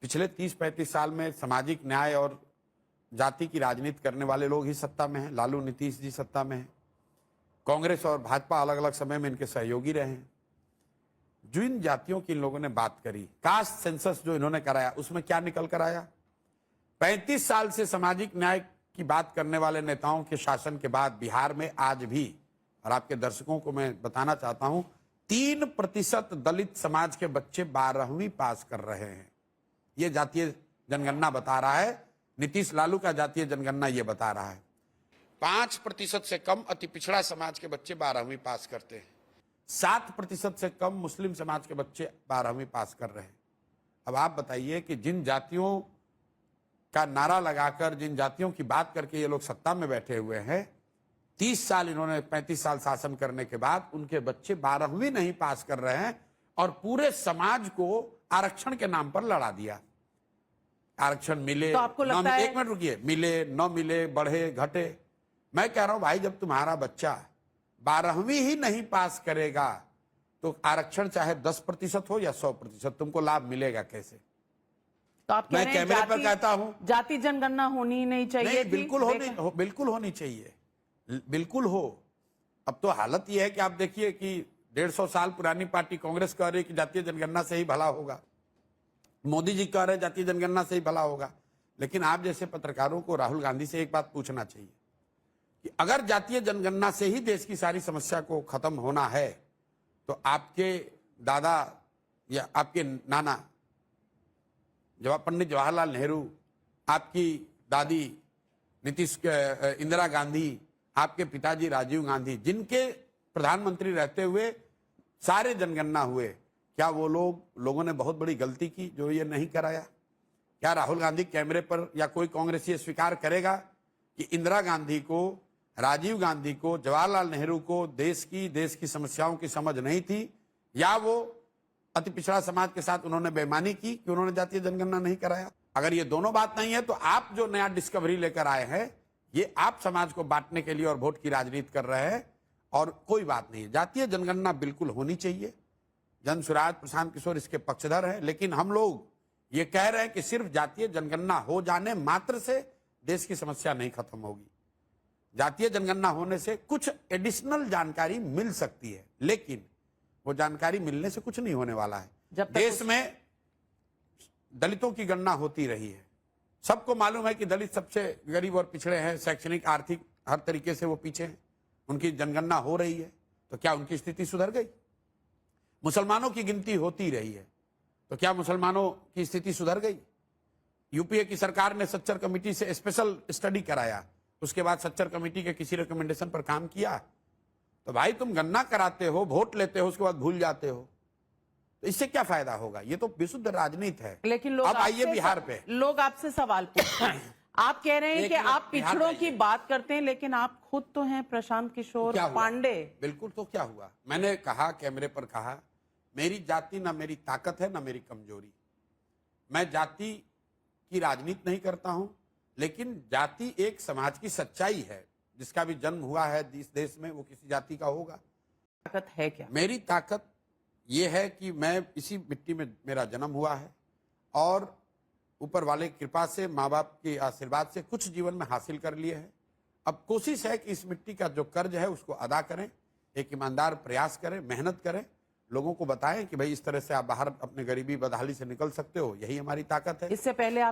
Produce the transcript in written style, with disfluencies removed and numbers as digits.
पिछले 30-35 साल में सामाजिक न्याय और जाति की राजनीति करने वाले लोग ही सत्ता में हैं। लालू नीतीश जी सत्ता में हैं। कांग्रेस और भाजपा अलग अलग समय में इनके सहयोगी रहे हैं। जो इन जातियों की इन लोगों ने बात करी, कास्ट सेंसस जो इन्होंने कराया, उसमें क्या निकल कर आया? 35 साल से सामाजिक न्याय की बात करने वाले नेताओं के शासन के बाद बिहार में आज भी, और आपके दर्शकों को मैं बताना चाहता हूं, 3% दलित समाज के बच्चे 12वीं पास कर रहे हैं। ये जातीय जनगणना बता रहा है। नीतीश लालू का जातीय जनगणना ये बता रहा है। 5% से कम अति पिछड़ा समाज के बच्चे 12वीं पास करते हैं। 7% से कम मुस्लिम समाज के बच्चे 12वीं पास कर रहे हैं। अब आप बताइए कि जिन जातियों का नारा लगाकर, जिन जातियों की बात करके ये लोग सत्ता में बैठे हुए हैं, 30 साल इन्होंने 35 साल शासन करने के बाद उनके बच्चे 12वीं नहीं पास कर रहे हैं और पूरे समाज को आरक्षण के नाम पर लड़ा दिया। आरक्षण मिले तो आपको लगता है, एक मिनट रुकिए, मिले न मिले, बढ़े घटे, मैं कह रहा हूं भाई, जब तुम्हारा बच्चा 12वीं ही नहीं पास करेगा तो आरक्षण चाहे 10% हो या 100%, तुमको लाभ मिलेगा कैसे? तो आप कह मैं रहे हैं कैमरे पर कहता हूं, जाति जनगणना होनी ही नहीं चाहिए नहीं, थी? बिल्कुल होनी चाहिए, बिल्कुल हो। अब तो हालत यह है कि आप देखिए कि 150 साल पुरानी पार्टी कांग्रेस कह रही है कि जातीय जनगणना से ही भला होगा, मोदी जी कह रहे हैं जातीय जनगणना से ही भला होगा। लेकिन आप जैसे पत्रकारों को राहुल गांधी से एक बात पूछना चाहिए कि अगर जातीय जनगणना से ही देश की सारी समस्या को खत्म होना है तो आपके दादा या आपके नाना पंडित जवाहरलाल नेहरू, आपकी दादी इंदिरा गांधी, आपके पिताजी राजीव गांधी, जिनके प्रधानमंत्री रहते हुए सारे जनगणना हुए, क्या वो लोगों ने बहुत बड़ी गलती की जो ये नहीं कराया? क्या राहुल गांधी कैमरे पर या कोई कांग्रेसी ये स्वीकार करेगा कि इंदिरा गांधी को, राजीव गांधी को, जवाहरलाल नेहरू को देश की समस्याओं की समझ नहीं थी, या वो अति पिछड़ा समाज के साथ उन्होंने बेईमानी की कि उन्होंने जातीय जनगणना नहीं कराया? अगर ये दोनों बात नहीं है तो आप जो नया डिस्कवरी लेकर आए हैं, ये आप समाज को बांटने के लिए और वोट की राजनीति कर रहे हैं, और कोई बात नहीं है। जातीय जनगणना बिल्कुल होनी चाहिए। जन सुराज प्रशांत किशोर इसके पक्षधर हैं, लेकिन हम लोग ये कह रहे हैं कि सिर्फ जातीय जनगणना हो जाने मात्र से देश की समस्या नहीं खत्म होगी। जातीय जनगणना होने से कुछ एडिशनल जानकारी मिल सकती है, लेकिन वो जानकारी मिलने से कुछ नहीं होने वाला है। देश में दलितों की गणना होती रही है, सबको मालूम है कि दलित सबसे गरीब और पिछड़े हैं, शैक्षणिक, आर्थिक, हर तरीके से वो पीछे हैं। उनकी जनगणना हो रही है तो क्या उनकी स्थिति सुधर गई? मुसलमानों की गिनती होती रही है तो क्या मुसलमानों की स्थिति सुधर गई? यूपीए की सरकार ने सच्चर कमेटी से स्पेशल स्टडी कराया, उसके बाद सच्चर कमेटी के किसी रिकमेंडेशन पर काम किया? तो भाई तुम गणना कराते हो, वोट लेते हो, उसके बाद भूल जाते हो, तो इससे क्या फायदा होगा? ये तो विशुद्ध राजनीति है। लेकिन लोग अब आइए बिहार पे, लोग आपसे सवाल पूछते हैं। आप कह रहे हैं कि आप पिछड़ों की बात करते हैं, लेकिन आप खुद तो हैं प्रशांत किशोर पांडे। बिल्कुल, तो क्या हुआ? मैंने कहा, कैमरे पर कहा, मेरी जाति ना मेरी ताकत है ना मेरी कमजोरी। मैं जाति की राजनीति नहीं करता हूं, लेकिन जाति एक समाज की सच्चाई है। जिसका भी जन्म हुआ है इस देश में वो किसी जाति का होगा। ताकत है क्या? मेरी ताकत ये है कि मैं इसी मिट्टी में मेरा जन्म हुआ है और ऊपर वाले की कृपा से, माँ बाप के आशीर्वाद से कुछ जीवन में हासिल कर लिए हैं। अब कोशिश है कि इस मिट्टी का जो कर्ज है उसको अदा करें, एक ईमानदार प्रयास करें, मेहनत करें, लोगों को बताएं कि भाई इस तरह से आप बाहर अपने गरीबी बदहाली से निकल सकते हो। यही हमारी ताकत है। इससे पहले आप